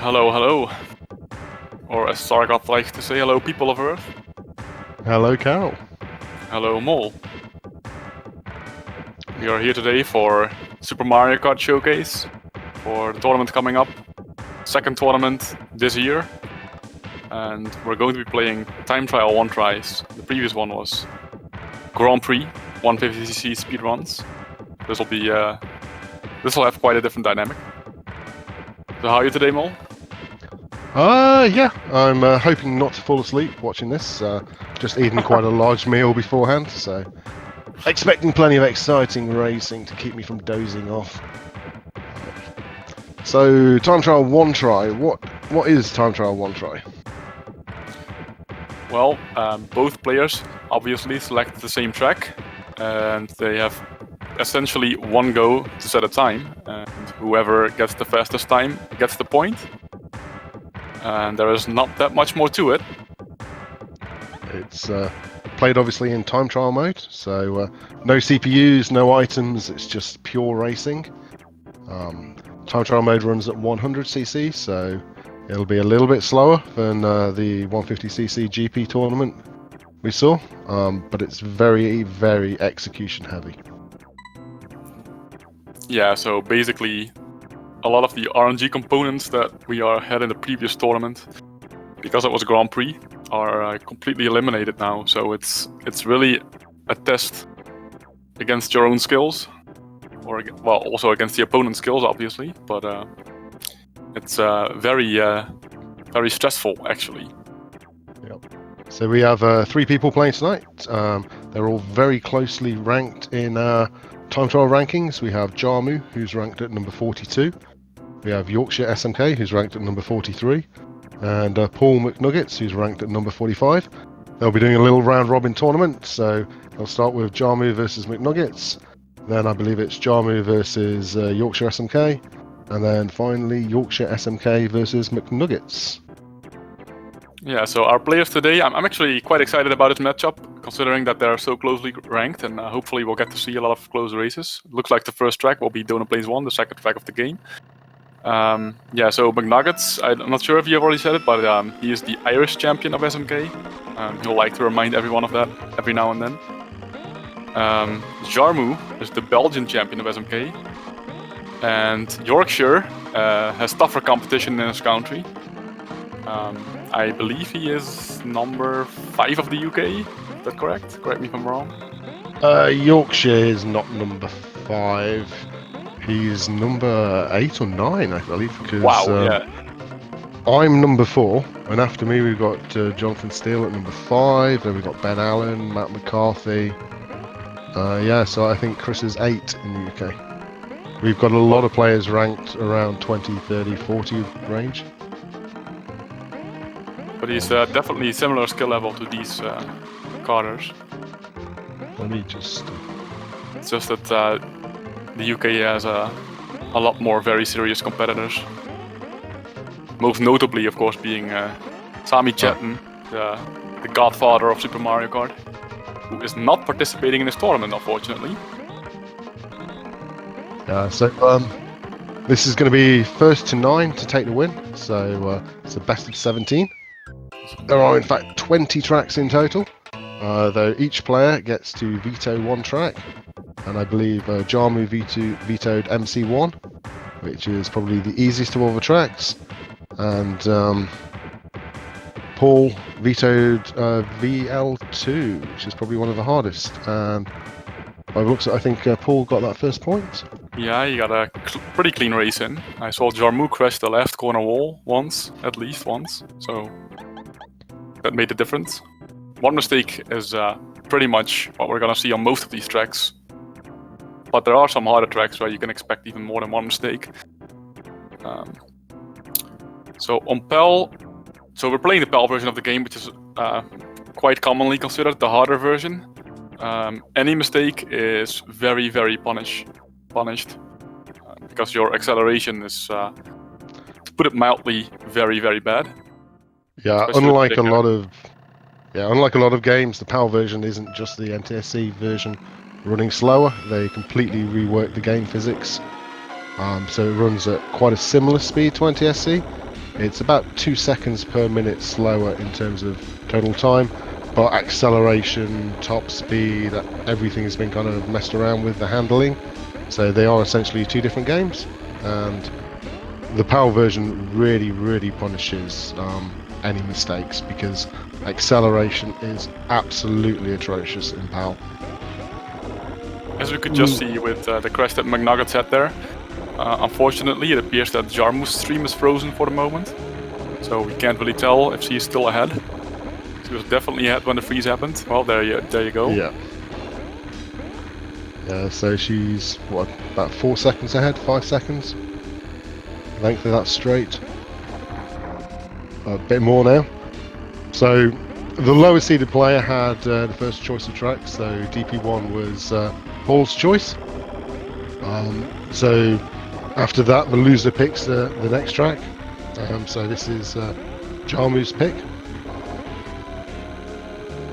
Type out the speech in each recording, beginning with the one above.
Hello, hello. Or as Sargoth likes to say, hello people of Earth. Hello, Carol. Hello, Mole. We are here today for Super Mario Kart Showcase, for the tournament coming up. Second tournament this year. And we're going to be playing time trial one tries. The previous one was Grand Prix, 150cc speedruns. This will have quite a different dynamic. So how are you today, Mole? Yeah, I'm hoping not to fall asleep watching this. Just eating quite a large meal beforehand, so expecting plenty of exciting racing to keep me from dozing off. So, time trial one try. What is time trial one try? Well, both players obviously select the same track, and they have essentially one go to set a time, and whoever gets the fastest time gets the point. And there is not that much more to it. It's played obviously in time trial mode, so no CPUs, no items, it's just pure racing. Time trial mode runs at 100cc, so it'll be a little bit slower than the 150cc GP tournament we saw, but it's very, very execution heavy. Yeah, so basically a lot of the RNG components that we had in the previous tournament, because it was a Grand Prix, are completely eliminated now. So it's really a test against your own skills, or well, also against the opponent's skills, obviously. But it's very stressful, actually. Yep. So we have 3 people playing tonight. They're all very closely ranked in time trial rankings. We have Jarm0u, who's ranked at number 42. We have Yorkshire SMK, who's ranked at number 43. And Paul McNuggets, who's ranked at number 45. They'll be doing a little round-robin tournament, so they'll start with Jarm0u versus McNuggets. Then I believe it's Jarm0u versus Yorkshire SMK. And then finally Yorkshire SMK versus McNuggets. Yeah, so our players today, I'm actually quite excited about this matchup, considering that they're so closely ranked, and hopefully we'll get to see a lot of close races. Looks like the first track will be Donut Plains 1, the second track of the game. Yeah, so McNuggets, I'm not sure if you have already said it, but he is the Irish champion of SMK. He'll like to remind everyone of that every now and then. Jarm0u is the Belgian champion of SMK. And Yorkshire has tougher competition in his country. I believe he is number 5 of the UK. Is that correct? Correct me if I'm wrong. Yorkshire is not number 5. He's number 8 or 9, I believe. Because, wow, yeah. I'm number 4, and after me we've got Jonathan Steele at number 5. Then we've got Ben Allen, Matt McCarthy. Yeah, so I think Chris is 8 in the UK. We've got a lot of players ranked around 20, 30, 40 range. But he's definitely similar skill level to these karters. Let me just... It's just that the UK has a lot more very serious competitors. Most notably, of course, being Sami Chetan, the godfather of Super Mario Kart, who is not participating in this tournament, unfortunately. So this is going to be first to 9 to take the win, so it's a best of 17. There are in fact 20 tracks in total, though each player gets to veto one track, and I believe Jarm0u vetoed MC1, which is probably the easiest of all the tracks, and Paul vetoed VL2, which is probably one of the hardest, and by the looks of it, I think Paul got that first point. Yeah, he got a pretty clean race in. I saw Jarm0u crash the left corner wall at least once, so that made a difference. One mistake is pretty much what we're gonna see on most of these tracks, but there are some harder tracks where you can expect even more than one mistake. So on PAL, so we're playing the PAL version of the game, which is quite commonly considered the harder version. Any mistake is very, very punished, because your acceleration is, to put it mildly, very, very bad. Yeah, unlike a lot of games, the PAL version isn't just the NTSC version running slower. They completely rework the game physics, so it runs at quite a similar speed to NTSC, It's about 2 seconds per minute slower in terms of total time, but acceleration, top speed, everything has been kind of messed around with the handling. So they are essentially 2 different games, and the PAL version really punishes any mistakes, because acceleration is absolutely atrocious in PAL. As we could just see with the crash that McNuggets had there, unfortunately it appears that Jarm0u's stream is frozen for the moment, so we can't really tell if she's still ahead. She was definitely ahead when the freeze happened. Well, there you go. Yeah. Yeah, so she's, what, about 4 seconds ahead, 5 seconds? Length of that straight. A bit more now. So the lowest seeded player had the first choice of track, so DP1 was Paul's choice. So after that, the loser picks the next track. So this is Jarm0u's pick.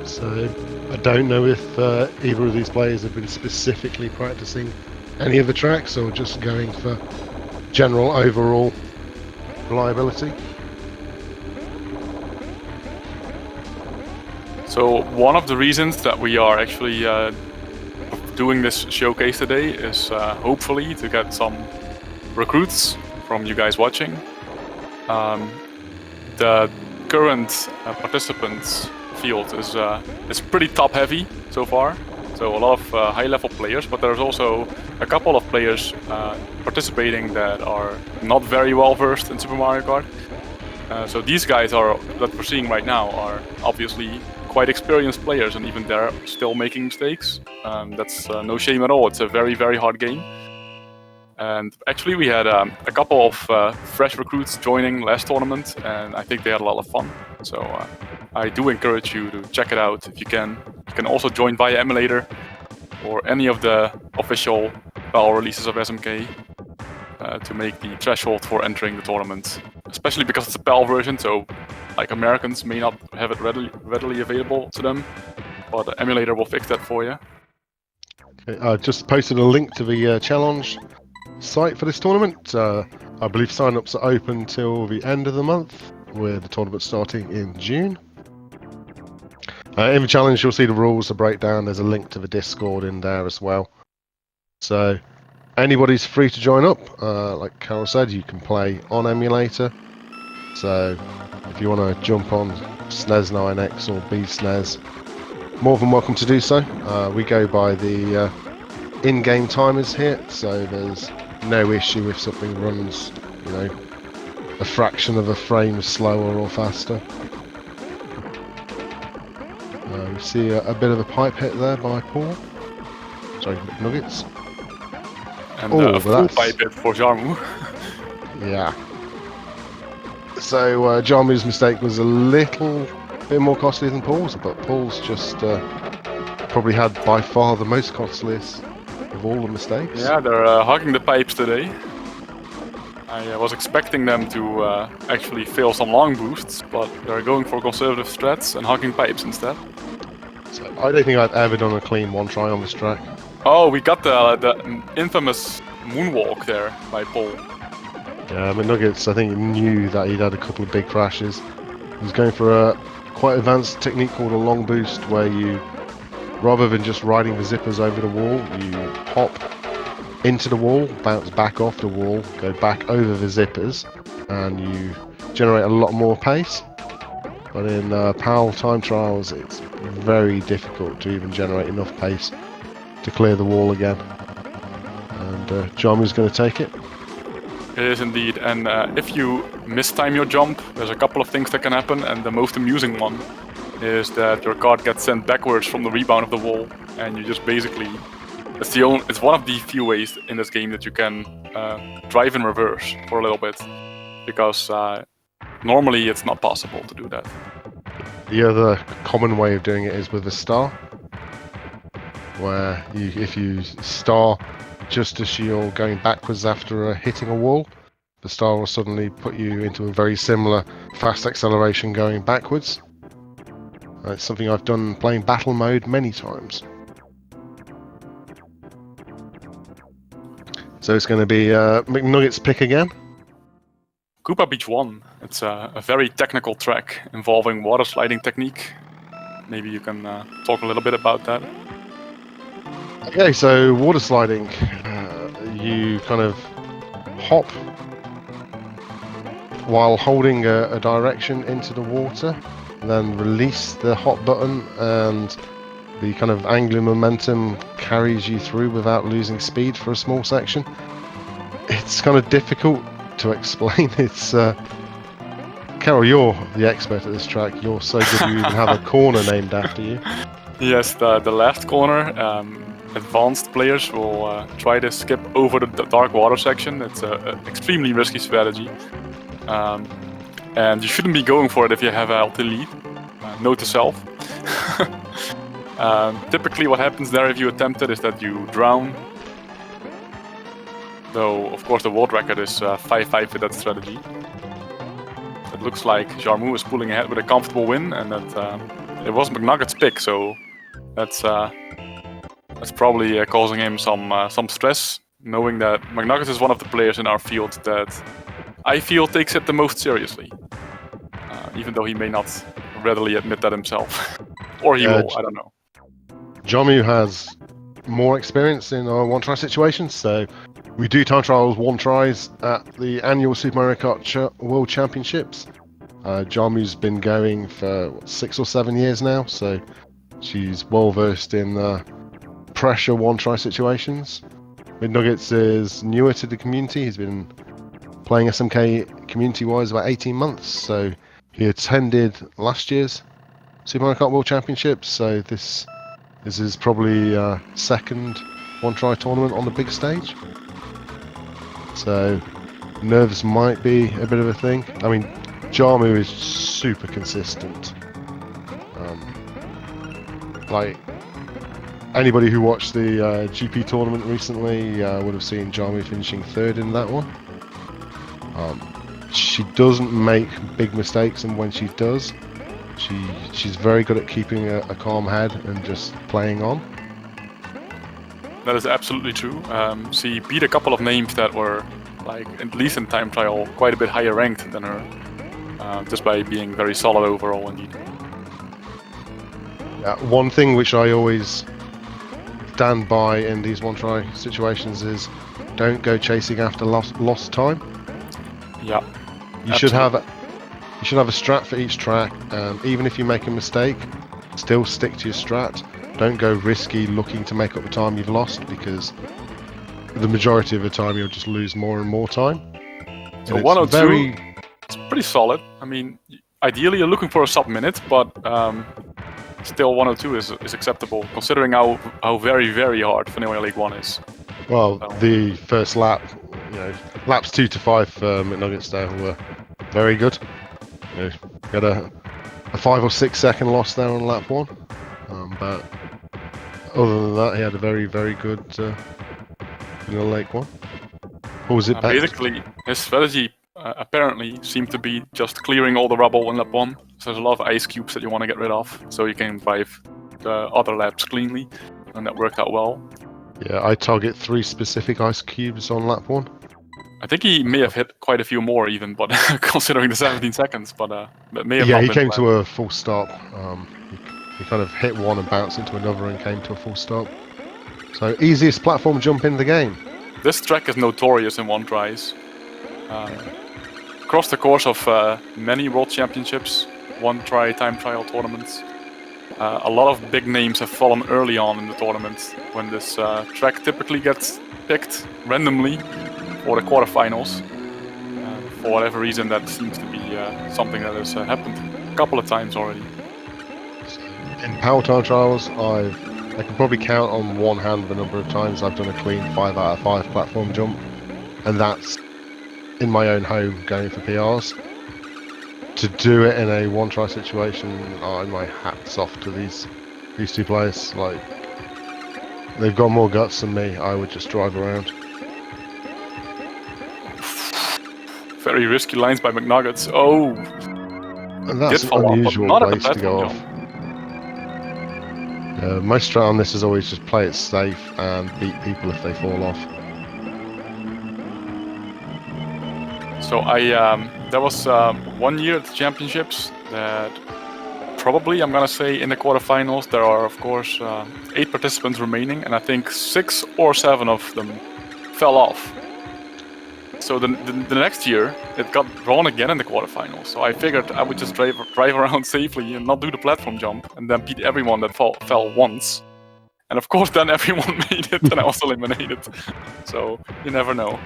So I don't know if either of these players have been specifically practicing any of the tracks, or just going for general overall reliability. So one of the reasons that we are actually doing this showcase today is hopefully to get some recruits from you guys watching. The current participants field is pretty top heavy so far, so a lot of high level players, but there's also a couple of players participating that are not very well versed in Super Mario Kart. So these guys that we're seeing right now are obviously quite experienced players, and even they're still making mistakes. That's no shame at all. It's a very hard game. And actually we had a couple of fresh recruits joining last tournament, and I think they had a lot of fun. So I do encourage you to check it out if you can. You can also join via emulator or any of the official PAL releases of SMK to make the threshold for entering the tournament. Especially because it's a PAL version, so like Americans may not have it readily available to them, but the emulator will fix that for you. Okay, I just posted a link to the challenge site for this tournament. I believe sign-ups are open till the end of the month, with the tournament starting in June. In the challenge, you'll see the rules, the breakdown. There's a link to the Discord in there as well. So anybody's free to join up. Like Carol said, you can play on emulator. So if you want to jump on SNES 9X or BSNES, more than welcome to do so. We go by the in-game timers here, so there's no issue if something runs, you know, a fraction of a frame slower or faster. We see a bit of a pipe hit there by Paul. Sorry, McNuggets. And a full pipe hit for Jarm0u. Yeah. So Jarm0u's mistake was a little bit more costly than Paul's, but Paul's just probably had by far the most costliest of all the mistakes. Yeah, they're hogging the pipes today. I was expecting them to actually fail some long boosts, but they're going for conservative strats and hogging pipes instead. So I don't think I've ever done a clean one try on this track. Oh, we got the infamous moonwalk there by Paul. Yeah, McNuggets, I think, knew that he'd had a couple of big crashes. He was going for a quite advanced technique called a long boost, where you, rather than just riding the zippers over the wall, you hop into the wall, bounce back off the wall, go back over the zippers, and you generate a lot more pace. But in PAL time trials, it's very difficult to even generate enough pace to clear the wall again. And Jarm0u's going to take it. It is indeed, and if you mistime your jump, there's a couple of things that can happen, and the most amusing one is that your card gets sent backwards from the rebound of the wall, and you just basically... It's one of the few ways in this game that you can drive in reverse for a little bit, because normally it's not possible to do that. The other common way of doing it is with a star, where if you star just as you're going backwards after hitting a wall, the star will suddenly put you into a very similar fast acceleration going backwards. It's something I've done playing battle mode many times. So it's going to be McNuggets' pick again. Koopa Beach 1. It's a very technical track involving water sliding technique. Maybe you can talk a little bit about that. Okay, so water sliding. You kind of hop while holding a direction into the water, then release the hop button, and the kind of angular momentum carries you through without losing speed for a small section. It's kind of difficult to explain. It's Carol, you're the expert at this track. You're so good you even have a corner named after you. Yes, the last corner. Advanced players will try to skip over the dark water section. It's an extremely risky strategy. And you shouldn't be going for it if you have a healthy lead. Note to self. Typically what happens there if you attempt it is that you drown. Though, of course, the world record is 5-5 with that strategy. It looks like Jarm0u is pulling ahead with a comfortable win, and that it was McNuggets' pick, so that's probably causing him some stress, knowing that McNuggets is one of the players in our field that I feel takes it the most seriously, even though he may not readily admit that himself. Or he will, I don't know. Jarm0u has more experience in our one-try situations, so we do time trials one tries at the annual Super Mario Kart World Championships. Jarm0u's been going for 6 or 7 years now, so she's well versed in pressure one-try situations. McNuggets is newer to the community. He's been playing SMK community-wise about 18 months, so he attended last year's Super Mario Kart World Championships, so this is probably second one-try tournament on the big stage. So nerves might be a bit of a thing. I mean, Jarm0u is super consistent. Like anybody who watched the GP tournament recently would have seen Jarm0u finishing third in that one. She doesn't make big mistakes, and when she does, she's very good at keeping a calm head and just playing on. That is absolutely true. She beat a couple of names that were, like, at least in time trial, quite a bit higher ranked than her, just by being very solid overall indeed. Yeah, one thing which I always stand by in these one-try situations is don't go chasing after lost time. Yeah. You should have a strat for each track, and even if you make a mistake, still stick to your strat. Don't go risky looking to make up the time you've lost, because the majority of the time you'll just lose more and more time. So 102, it's pretty solid. I mean, ideally you're looking for a sub-minute, but still 102 is acceptable, considering how very, very hard Vanilla League 1 is. Well, the first lap, laps 2 to 5 for McNuggets there were very good. Got a 5 or 6 second loss there on lap 1. But other than that, he had a very, very good Vanilla Lake 1. What was it? Basically, his strategy apparently seemed to be just clearing all the rubble in lap 1. So there's a lot of ice cubes that you want to get rid of, so you can drive the other laps cleanly, and that worked out well. Yeah, I target 3 specific ice cubes on lap 1. I think he may have hit quite a few more even, but considering the 17 seconds, but that may have yeah, not he been came planned. to a full stop. He kind of hit one and bounced into another and came to a full stop. So easiest platform jump in the game. This track is notorious in one tries. Across the course of many World Championships, one try time trial tournaments, a lot of big names have fallen early on in the tournament when this track typically gets picked randomly for the quarterfinals. For whatever reason, that seems to be something that has happened a couple of times already. In power time trials, I can probably count on one hand the number of times I've done a clean 5 out of 5 platform jump, and that's in my own home going for PRs. To do it in a one-try situation, my hat's off to these 2 players. Like, they've got more guts than me. I would just drive around. Very risky lines by McNuggets. Oh, and that's an unusual place to go off. My strat on this is always just play it safe and beat people if they fall off. So there was 1 year at the championships that probably I'm gonna say in the quarterfinals there are of course 8 participants remaining, and I think 6 or 7 of them fell off. So the next year it got drawn again in the quarterfinals. So I figured I would just drive around safely and not do the platform jump, and then beat everyone that fell once. And of course then everyone made it, and I was eliminated. So you never know.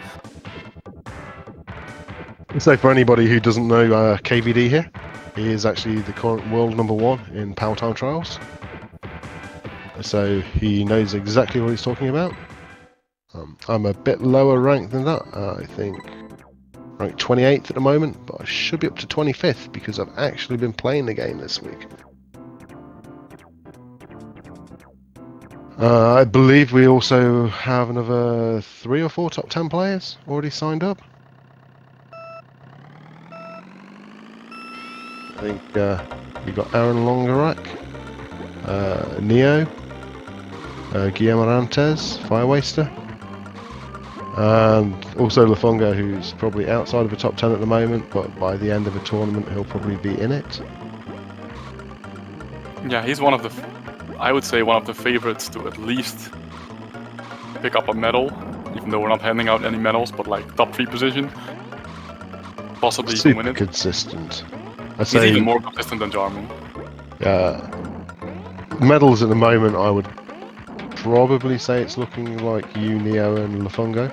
So for anybody who doesn't know KVD here, he is actually the current world #1 in PAL Time Trials. So he knows exactly what he's talking about. I'm a bit lower ranked than that. I think ranked 28th at the moment, but I should be up to 25th because I've actually been playing the game this week. I believe we also have another 3 or 4 top 10 players already signed up. I think we've got Aaron Longarak, Neo, Guillermo Arantes, Fire Waster, and also Lafonga, who's probably outside of the top 10 at the moment, but by the end of the tournament he'll probably be in it. Yeah, he's one of the, I would say one of the favorites to at least pick up a medal, even though we're not handing out any medals, but like top 3 position. Possibly Super win it. consistent. He's even more consistent than Jarm0u. Yeah. Medals at the moment, I would probably say it's looking like you, Neo, and Lafongo.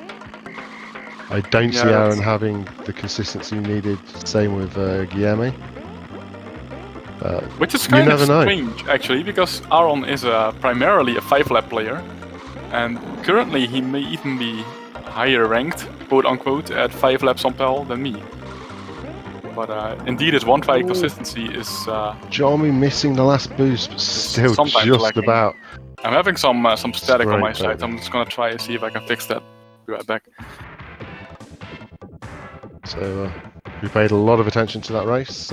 I don't see Aaron having the consistency needed. Same with Guillermo. Which is kind of strange, actually, because Aaron is primarily a 5-lap player, and currently he may even be higher ranked, quote unquote, at 5 laps on PAL than me. But indeed, his one-try consistency is... Jarm0u missing the last boost, but still just lacking. About. I'm having some static on my side. I'm just gonna try and see if I can fix that. Be right back. So we paid a lot of attention to that race.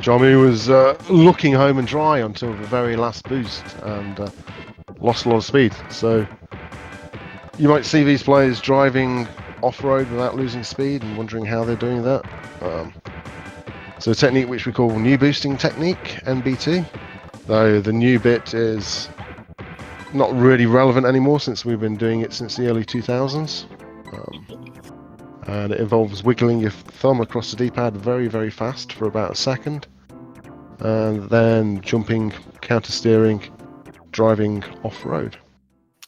Jarm0u was looking home and dry until the very last boost and lost a lot of speed. So you might see these players driving off-road without losing speed and wondering how they're doing that. So a technique which we call new boosting technique, NBT, though the new bit is not really relevant anymore since we've been doing it since the early 2000s. And it involves wiggling your thumb across the D-pad very, very fast for about a second, and then jumping, counter-steering, driving off-road.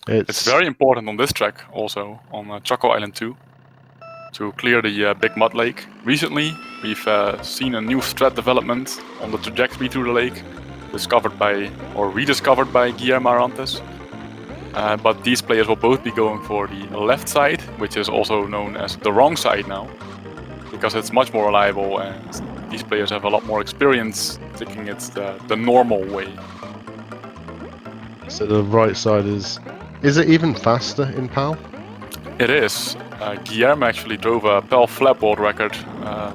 It's very important on this track, also, on Choco Island 2, to clear the big mud lake. Recently, we've seen a new strat development on the trajectory through the lake, discovered by, or rediscovered by Guillermo Arantes. But these players will both be going for the left side, which is also known as the wrong side now, because it's much more reliable and these players have a lot more experience thinking it's the normal way. So the right side is it even faster in PAL? It is. Guillermo actually drove a PAL flat world record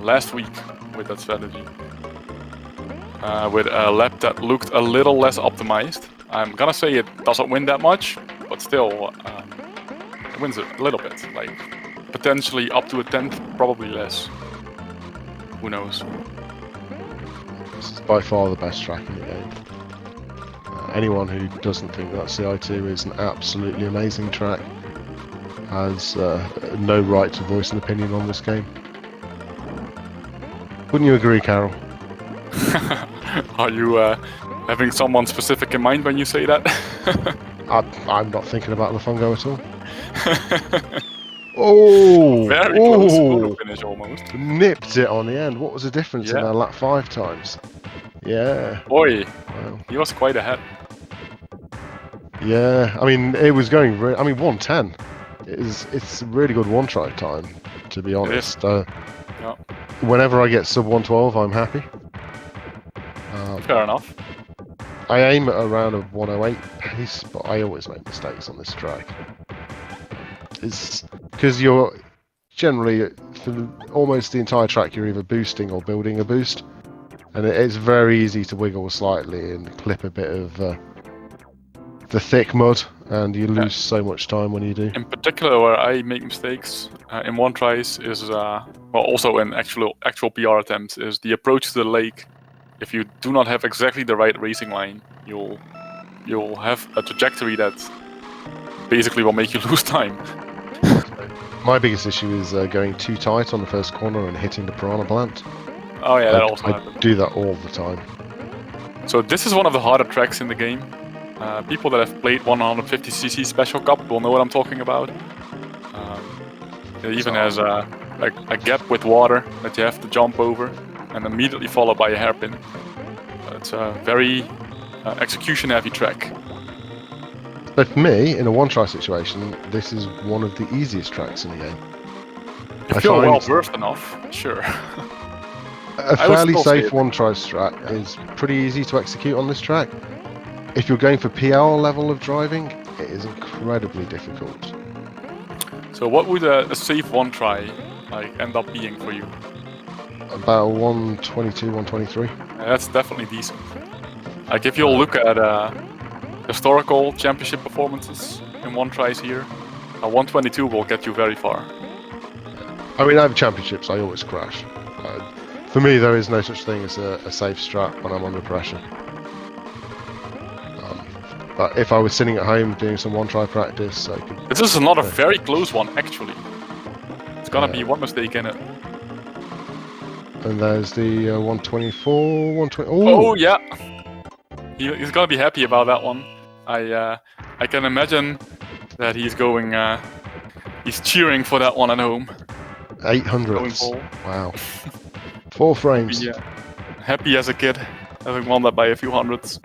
last week with that strategy. With a lap that looked a little less optimized. I'm gonna say it doesn't win that much, but still it wins a little bit. Like potentially up to a 10th, probably less. Who knows? This is by far the best track in the game. Anyone who doesn't think that CI2 is an absolutely amazing track has no right to voice an opinion on this game. Wouldn't you agree, Carol? Are you having someone specific in mind when you say that? I'm not thinking about Lafongo at all. Oh! Very close photo finish almost. Nipped it on the end. What was the difference in our lap 5 times? Yeah. Boy, wow. He was quite ahead. Yeah, I mean, it was going I mean, 1:10. It's a really good one-try time, to be honest. Yeah. Whenever I get sub 112, I'm happy. Fair enough. I aim at around a 108 pace, but I always make mistakes on this track. It's because you're generally, for almost the entire track, you're either boosting or building a boost. And it's very easy to wiggle slightly and clip a bit of the thick mud and you lose so much time when you do. In particular, where I make mistakes in one tries is, well, also in actual PR attempts, is the approach to the lake. If you do not have exactly the right racing line, you'll have a trajectory that basically will make you lose time. My biggest issue is going too tight on the first corner and hitting the piranha plant. Oh yeah, that also I happens. do that all the time. So this is one of the harder tracks in the game. People that have played 150cc Special Cup will know what I'm talking about. It even has a gap with water that you have to jump over, and immediately followed by a hairpin. It's a very execution-heavy track. But for me, in a one-try situation, this is one of the easiest tracks in the game. If you're well versed enough, sure. A fairly safe one-try strat is pretty easy to execute on this track. If you're going for PL level of driving, it is incredibly difficult. So what would a safe one try end up being for you? About 122, 123. That's definitely decent. Like if you'll look at historical championship performances in one tries here, a 122 will get you very far. I mean, over championships, I always crash. For me, there is no such thing as a safe strat when I'm under pressure. But if I was sitting at home doing some one-try practice, I could... This is not a very close one, actually. It's gonna be one mistake in it. And there's the 124, 120... Oh, yeah! He's gonna be happy about that one. I can imagine that he's going... he's cheering for that one at home. 800ths. Wow. 4 frames. Yeah. Happy as a kid, having won that by a few hundreds.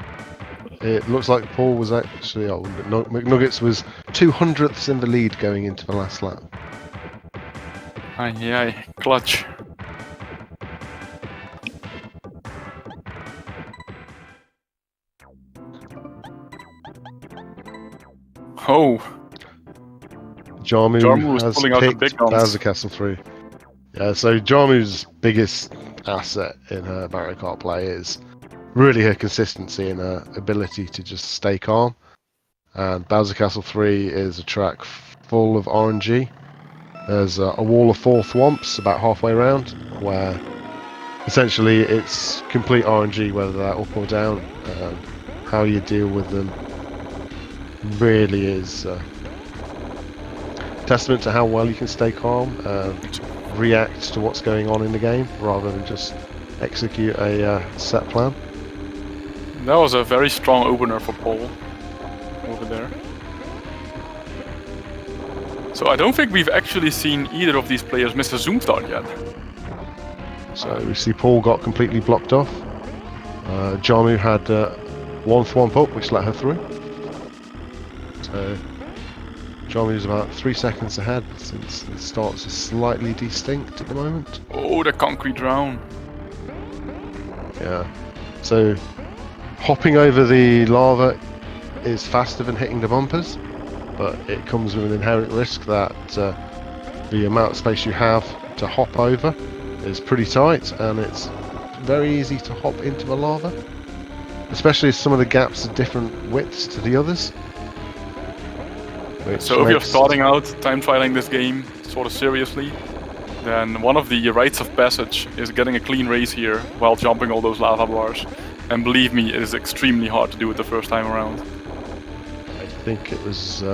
It looks like Paul was actually... Oh, McNuggets was 200ths in the lead going into the last lap. Aye, clutch. Oh. Jarm0u has pulling out the big picked guns. Bowser Castle 3. Yeah, so Jarm0u's biggest asset in her Mario Kart play is really her consistency and her ability to just stay calm. And Bowser Castle 3 is a track full of RNG. There's a wall of 4 thwomps about halfway around, where essentially it's complete RNG, whether they're up or down. How you deal with them really is testament to how well you can stay calm and react to what's going on in the game, rather than just execute a set plan. That was a very strong opener for Paul over there. So I don't think we've actually seen either of these players miss a zoom start yet. So we see Paul got completely blocked off. Jarm0u had 1 thwomp up, which let her through. So Jarm0u is about 3 seconds ahead, since the starts are slightly distinct at the moment. Oh, the concrete drown. Yeah. So hopping over the lava is faster than hitting the bumpers, but it comes with an inherent risk that the amount of space you have to hop over is pretty tight, and it's very easy to hop into the lava, especially as some of the gaps are different widths to the others. So if you're starting out time trialing this game sort of seriously, then one of the rites of passage is getting a clean race here while jumping all those lava bars. And believe me, it is extremely hard to do it the first time around. I think it was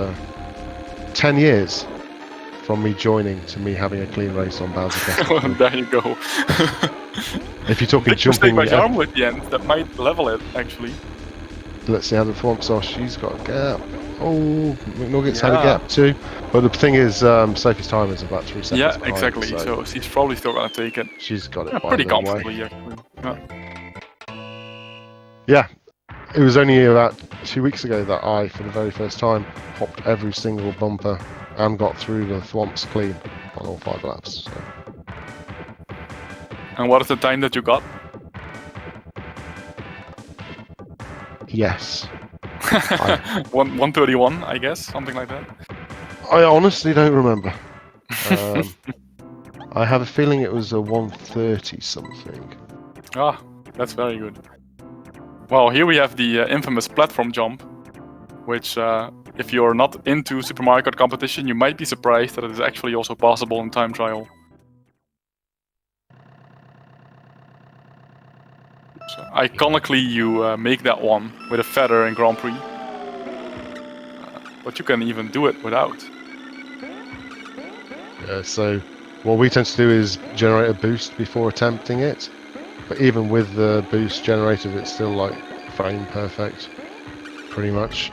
10 years from me joining to me having a clean race on Bowser Castle. There you go. If you're talking big jumping... mistake by Jarm0u at the end, that might level it, actually. Let's see how the thwomps are. She's got a gap. Oh, McNuggets had a gap too. But the thing is, safest time is about 3 seconds Yeah, behind, exactly. So she's probably still going to take it. She's got it by pretty the comfortably, way. actually. Yeah, it was only about 2 weeks ago that I, for the very first time, hopped every single bumper and got through the thwomps clean on all 5 laps. So. And what is the time that you got? Yes. 131, I guess, something like that. I honestly don't remember. I have a feeling it was a 130 something. Ah, that's very good. Well, here we have the infamous platform jump, which if you're not into Super Mario Kart competition, you might be surprised that it is actually also possible in time trial. So, iconically, you make that one with a feather in Grand Prix. But you can even do it without. Yeah, so what we tend to do is generate a boost before attempting it. But even with the boost generated, it's still like frame perfect, pretty much.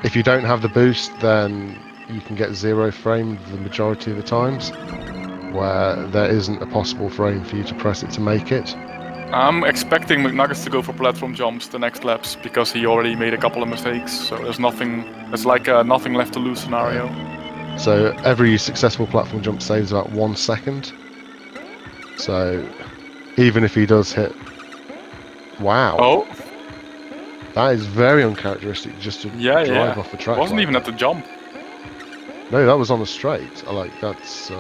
If you don't have the boost, then you can get 0 frame the majority of the times, where there isn't a possible frame for you to press it to make it. I'm expecting McNuggets to go for platform jumps the next laps because he already made a couple of mistakes. So there's nothing. It's like a nothing left to lose scenario. So every successful platform jump saves about 1 second. So even if he does hit, wow. Oh. That is very uncharacteristic just to drive off the track. Wasn't like even that. at the jump. No, that was on the straight. That's.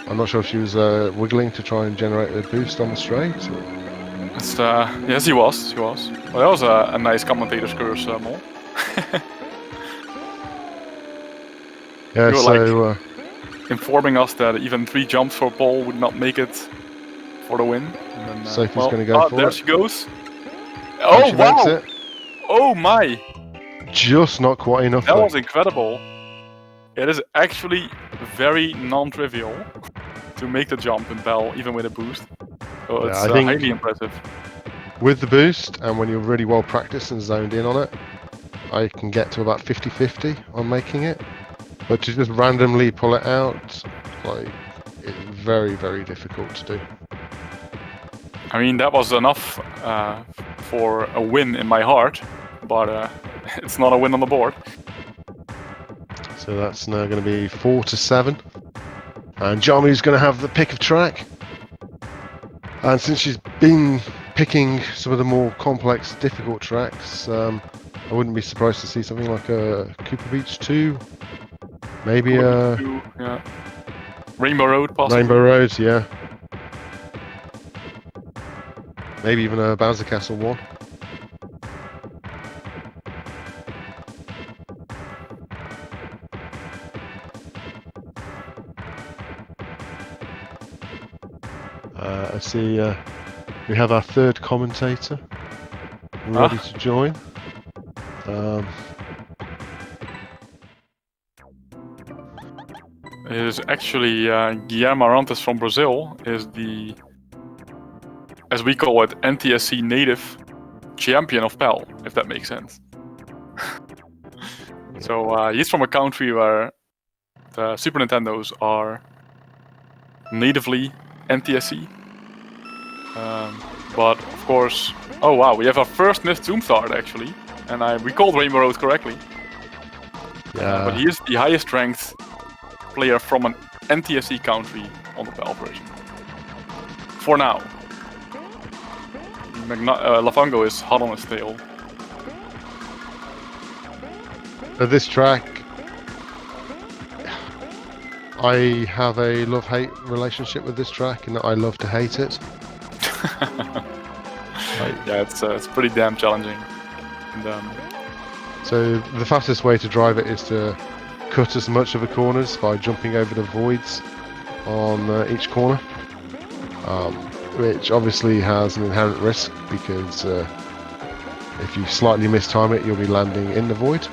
I'm not sure if she was wiggling to try and generate a boost on the straight. It's, yes, he was. Well, that was a nice commentator's curse, Mol. Yeah, so informing us that even 3 jumps for Paul would not make it for the win. And then, Sophie's going to go for it. There she goes. Oh, she wow! makes it. Oh my! Just not quite enough. That was incredible. It is actually very non-trivial to make the jump in Bell, even with a boost. So it's highly impressive. With the boost, and when you're really well practiced and zoned in on it, I can get to about 50-50 on making it. But to just randomly pull it out, it's very, very difficult to do. I mean, that was enough for a win in my heart, but it's not a win on the board. So that's now going to be 4-7. And Jarm0u's going to have the pick of track. And since she's been picking some of the more complex, difficult tracks, I wouldn't be surprised to see something like a Cooper Beach 2. Maybe a... Yeah. Rainbow Road, possibly. Rainbow Road, yeah. Maybe even a Bowser Castle 1. I see we have our third commentator ready to join. It is actually Jarm0u from Brazil, is the, as we call it, NTSC native champion of PAL, if that makes sense. So he's from a country where the Super Nintendos are natively NTSC. But of course, oh wow, we have our first missed zoom start actually, and I recalled Rainbow Road correctly. Yeah. But he is the highest ranked player from an NTSC country on the PAL version. For now. Lafango is hot on his tail. This track, I have a love-hate relationship with this track, and I love to hate it. Yeah, it's pretty damn challenging. And, so the fastest way to drive it is to cut as much of the corners by jumping over the voids on each corner, which obviously has an inherent risk because if you slightly mistime it, you'll be landing in the void,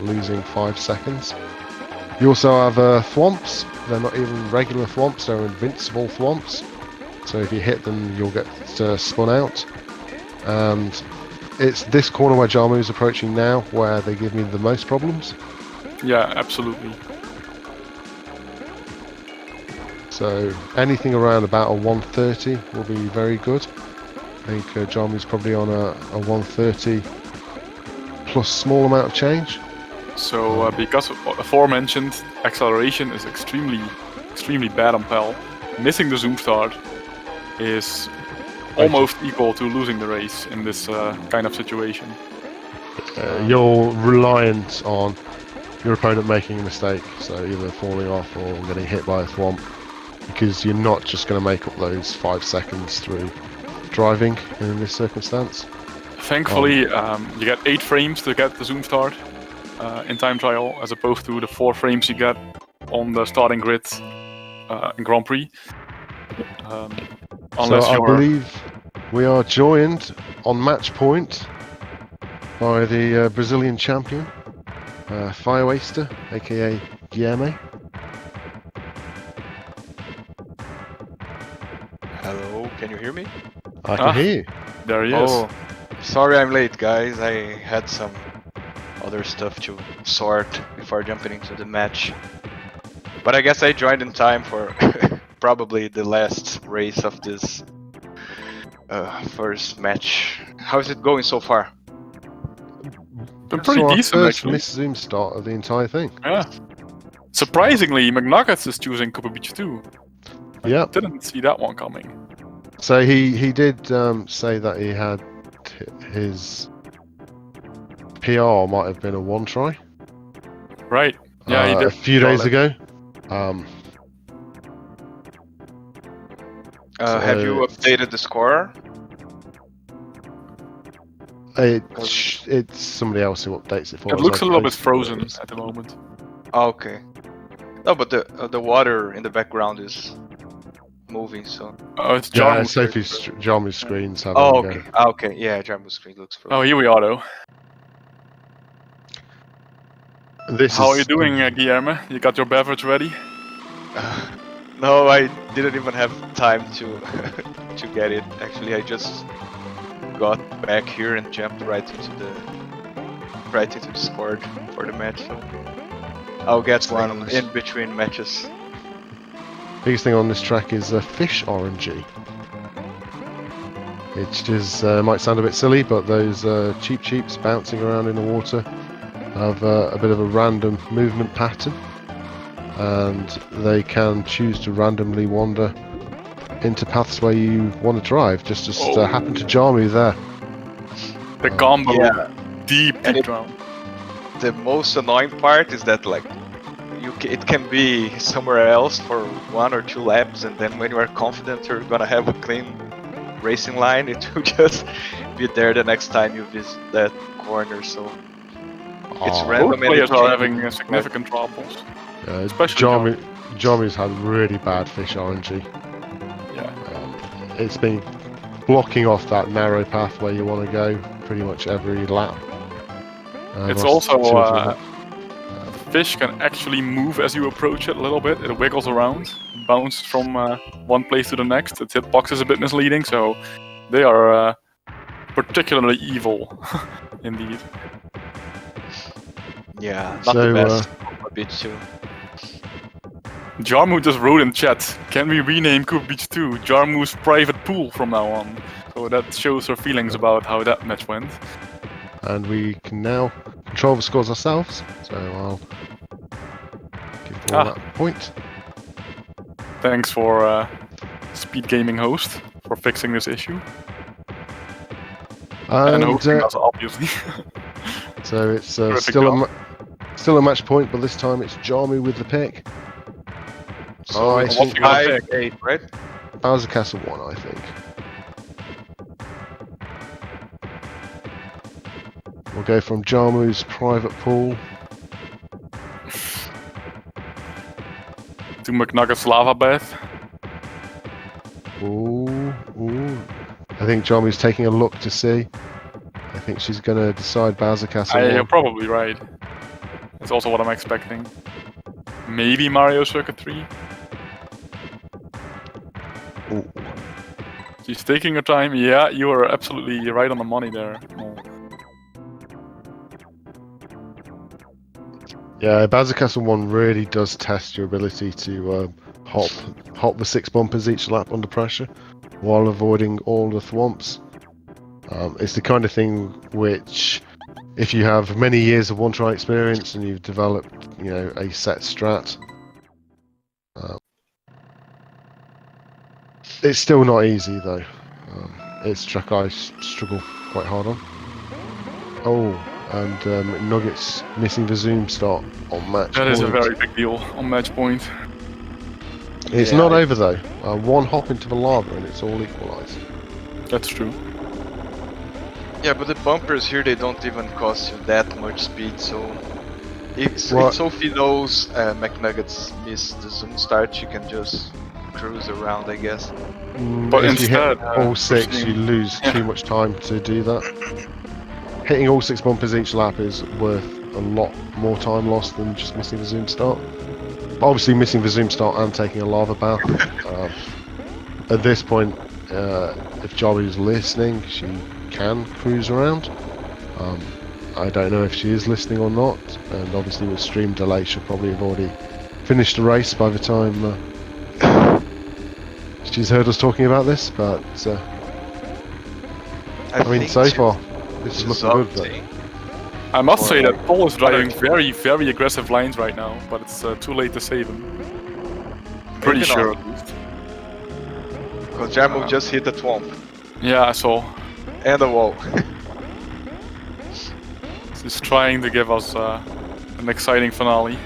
losing 5 seconds. You also have thwomps. They're not even regular thwomps, they're invincible thwomps. So if you hit them, you'll get spun out. And it's this corner where Jarm0u is approaching now where they give me the most problems. Yeah, absolutely. So anything around about a 130 will be very good. I think Jarm0u is probably on a 130 plus small amount of change. So because of aforementioned, acceleration is extremely bad on PAL. Missing the zoom start is almost equal to losing the race in this kind of situation. You're reliant on your opponent making a mistake, so either falling off or getting hit by a thwomp, because you're not just going to make up those 5 seconds through driving in this circumstance. Thankfully, you get 8 frames to get the zoom start, in time trial, as opposed to the 4 frames you get on the starting grid in Grand Prix. So Unless I you're... believe we are joined on match point by the Brazilian champion, Fire Waster, aka Jarm0u. Hello, can you hear me? I can hear you. There he is. Oh, sorry I'm late, guys. I had some other stuff to sort before jumping into the match. But I guess I joined in time for probably the last race of this first match. How's it going so far? Been pretty our decent, first actually. missed zoom start of the entire thing. Yeah. Surprisingly, McNuggets is choosing Copper Beach 2. Yeah. Didn't see that one coming. So he did say that he had his PR might have been a 1 try. Right. Yeah, he did. A few days ago. Have you updated the score? It's somebody else who updates it for us. It looks a little bit posted frozen it. at the moment. Oh, okay. No, but the water in the background is moving, so. Oh, it's Yeah, Jarm0u. Sophie's Jarm0u screen's having Oh, a okay. go. Okay. Yeah, Jarm0u screen looks frozen. Oh, here we are, though. This How is, are you doing, Guillermo? You got your beverage ready? No, I didn't even have time to to get it. Actually, I just got back here and jumped right into the Discord for the match. So I'll get one in between matches. Biggest thing on this track is fish RNG. It just might sound a bit silly, but those cheeps bouncing around in the water have a bit of a random movement pattern, and they can choose to randomly wander into paths where you want to drive. Just happened to Jarm0u there. The combo, Yeah. deep And down. The most annoying part is that like it can be somewhere else for 1 or 2 laps, and then when you are confident you're gonna have a clean racing line, it will just be there the next time you visit that corner. So it's random. Both players are having significant troubles. Especially Jarm0u's had really bad fish RNG. Yeah. It's been blocking off that narrow path where you want to go pretty much every lap. It's I've also two or three laps. the fish can actually move as you approach it a little bit. It wiggles around, bounces from one place to the next. Its hitbox is a bit misleading, so they are particularly evil, indeed. Yeah, not the best. A bit too. Jarm0u just wrote in chat, can we rename Cooper Beach 2 Jarm0u's private pool from now on? So that shows her feelings about how that match went. And we can now control the scores ourselves, so I'll give Paul that point. Thanks for SpeedGaming host for fixing this issue. And hosting us, obviously. So it's still a match point, but this time it's Jarm0u with the pick. So it's 5-8, right? Bowser Castle 1, I think. We'll go from Jarm0u's private pool to McNuggets lava bath. Ooh. I think Jarm0u's taking a look to see. I think she's going to decide Bowser Castle 1. You're probably right. That's also what I'm expecting. Maybe Mario Circuit 3. Ooh. She's taking her time. Yeah, you are absolutely right on the money there. Yeah, Bowser Castle 1 really does test your ability to hop the 6 bumpers each lap under pressure while avoiding all the thwomps. It's the kind of thing which, if you have many years of one-try experience and you've developed, a set strat, it's still not easy though. It's a track I struggle quite hard on. Oh, and McNuggets missing the zoom start on match point. That is a very big deal on match point. It's not over though. One hop into the lava and it's all equalised. That's true. Yeah, but the bumpers here, they don't even cost you that much speed, so It's What? so if he knows McNuggets miss the zoom start, you can just cruise around, I guess. But If you hit instead, all 6, you pushing- lose yeah. too much time to do that. Hitting all 6 bumpers each lap is worth a lot more time lost than just missing the zoom start. Obviously, missing the zoom start and taking a lava bath. At this point, if Jarm0u is listening, she can cruise around. I don't know if she is listening or not, and obviously with stream delay, she'll probably have already finished the race by the time she's heard us talking about this. But I mean, think so she- far, this is she's looking good. But opting. I must say Or that Paul is driving very, very aggressive lines right now, but it's too late to save him. Pretty Maybe sure not. at least. Because Jarm0u just hit the twomp Yeah, I saw. and the wall. He's trying to give us an exciting finale.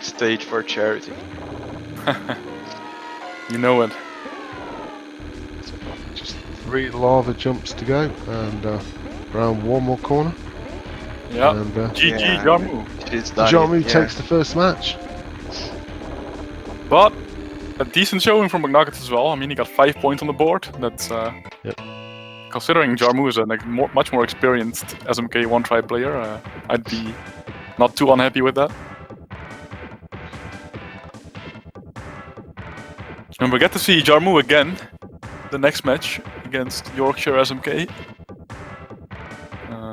Stage for charity. You know it. just 3 lava jumps to go, and around one more corner. Yeah. And GG, Yeah. Jarm0u. She's done. Jarm0u it, yeah. takes the first match. But a decent showing from McNuggets as well. I mean, he got 5 points on the board. That's considering Jarm0u is a much more experienced SMK one-try player. I'd be not too unhappy with that. And we get to see Jarm0u again, the next match against Yorkshire SMK.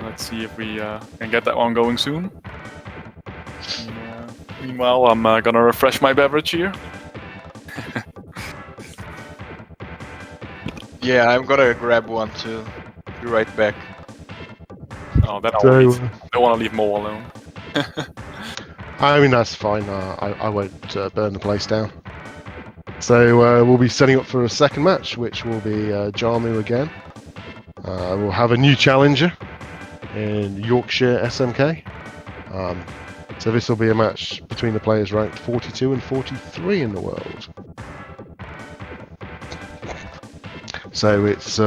Let's see if we can get that one going soon. Meanwhile, I'm gonna refresh my beverage here. Yeah, I'm gonna grab one too. Be right back. Oh, that So, always. I don't want to leave Mo alone. I mean, that's fine. I won't burn the place down. So we'll be setting up for a second match, which will be Jarm0u again. We'll have a new challenger in Yorkshire SMK. So this will be a match between the players ranked 42 and 43 in the world. So it's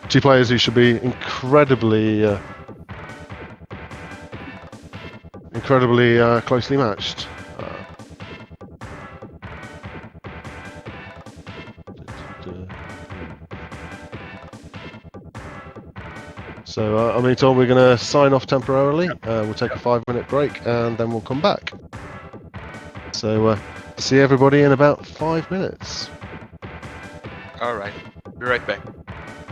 2 players who should be incredibly closely matched. So, I mean, Tom, we're going to sign off temporarily. We'll take a 5-minute break and then we'll come back. So, see everybody in about 5 minutes. Alright, be right back.